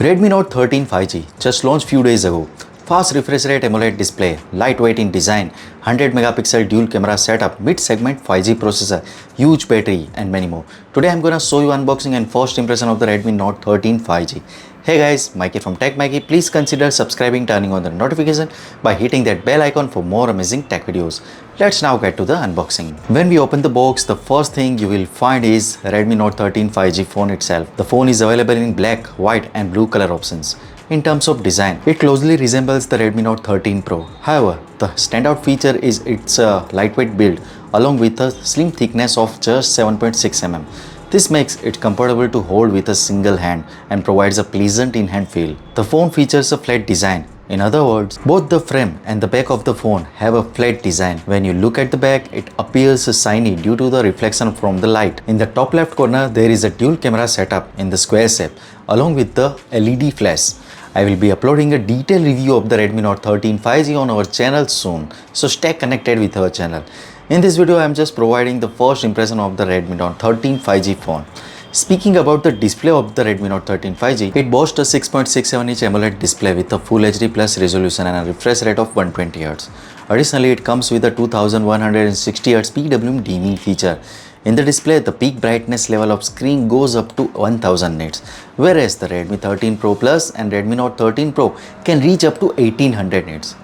Redmi Note 13 5G just launched few days ago. Fast refresh rate AMOLED display, lightweight in design, 100 megapixel dual camera setup, mid-segment 5G processor, huge battery and many more. Today I'm gonna show you unboxing and first impression of the Redmi Note 13 5G. Hey guys, Maiky from techmaiky. Please consider subscribing, turning on the notification by hitting that bell icon for more amazing tech videos. Let's now get to the unboxing. When we open the box, the first thing you will find is Redmi Note 13 5G phone itself. The phone is available in black, white and blue color options. In terms of design, it closely resembles the Redmi Note 13 Pro. However, the standout feature is its lightweight build along with a slim thickness of just 7.6 mm. This makes it comfortable to hold with a single hand and provides a pleasant in-hand feel. The phone features a flat design. In other words, both the frame and the back of the phone have a flat design. When you look at the back, it appears shiny due to the reflection from the light. In the top left corner, there is a dual camera setup in the square shape along with the LED flash. I will be uploading a detailed review of the Redmi Note 13 5G on our channel soon, so stay connected with our channel. In this video, I am just providing the first impression of the Redmi Note 13 5G phone. Speaking about the display of the Redmi Note 13 5G, it boasts a 6.67-inch AMOLED display with a Full HD Plus resolution and a refresh rate of 120Hz. Additionally, it comes with a 2160Hz PWM dimming feature. In the display, the peak brightness level of screen goes up to 1000 nits, whereas the Redmi 13 Pro Plus and Redmi Note 13 Pro can reach up to 1800 nits.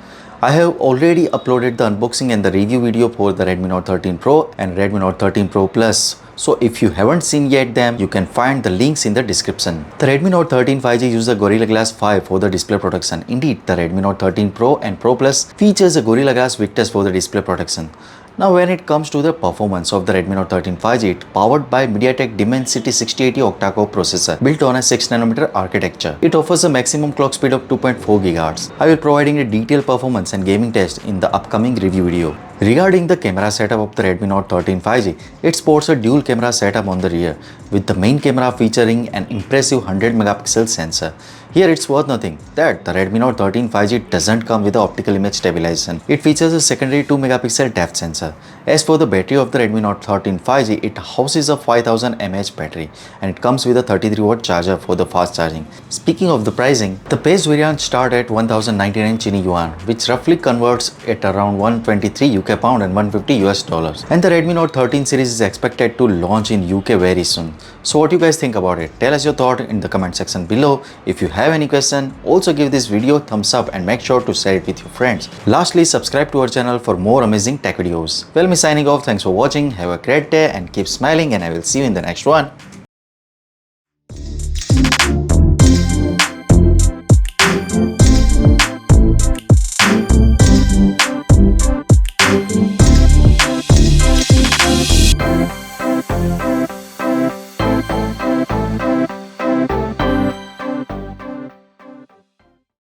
I have already uploaded the unboxing and the review video for the Redmi Note 13 Pro and Redmi Note 13 Pro Plus. So if you haven't seen yet them, you can find the links in the description. The Redmi Note 13 5G uses a Gorilla Glass 5 for the display protection. Indeed, the Redmi Note 13 Pro and Pro Plus features a Gorilla Glass Victus for the display protection. Now when it comes to the performance of the Redmi Note 13 5G, it's powered by MediaTek Dimensity 6080 octa-core processor built on a 6nm architecture. It offers a maximum clock speed of 2.4 GHz. I will be providing a detailed performance and gaming test in the upcoming review video. Regarding the camera setup of the Redmi Note 13 5G, it sports a dual camera setup on the rear, with the main camera featuring an impressive 100 megapixel sensor. Here it's worth noting that the Redmi Note 13 5G doesn't come with the optical image stabilization. It features a secondary 2 megapixel depth sensor. As for the battery of the Redmi Note 13 5G, it houses a 5000 mAh battery and it comes with a 33-watt charger for the fast charging. Speaking of the pricing, the base variant start at 1099 Chini Yuan, which roughly converts at around 123 UK pound and 150 US dollars. And the Redmi Note 13 series is expected to launch in UK very soon. So what you guys think about it? Tell us your thought in the comment section below. If you have any question, also give this video a thumbs up and make sure to share it with your friends. Lastly, subscribe to our channel for more amazing tech videos. Well, me signing off. Thanks for watching. Have a great day and keep smiling, and I will see you in the next one.